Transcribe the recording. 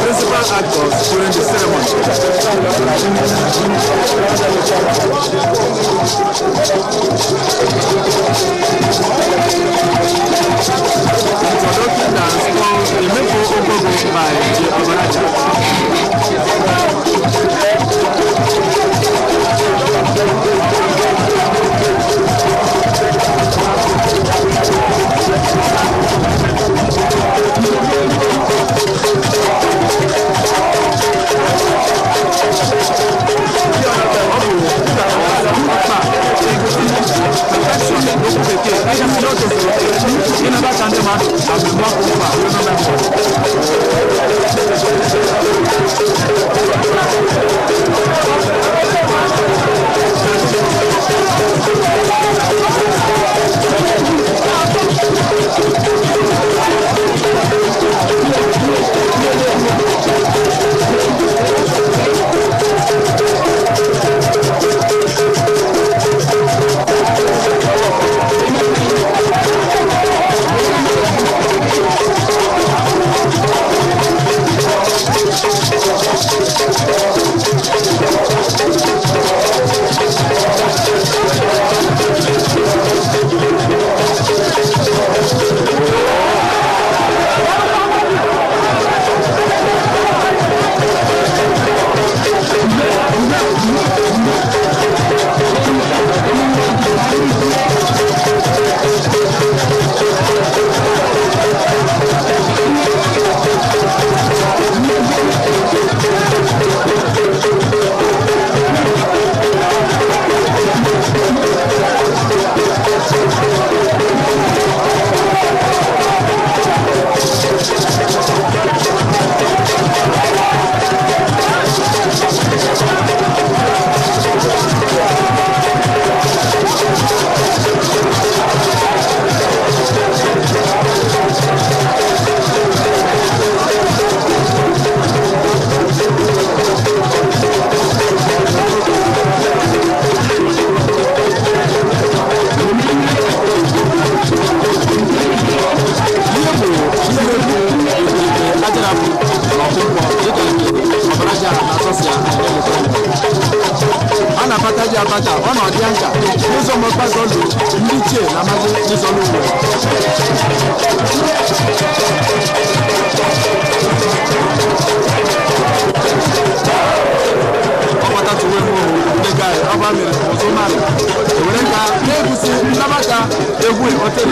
principal actors during the ceremony. Introductory dance called Imeko Ogogo by J. Abaraja. Abata ọ̀nà ọ̀dí àǹkà n'ụzọ mọ̀kpàzọ̀ lò ndị ichie na amaghị n'ụzọ n'ugbo. Ọbata tuwe mụ ndị gaa ọba mere ọzọ mmadụ ewere nka na-egusi nnabata egwu hotel.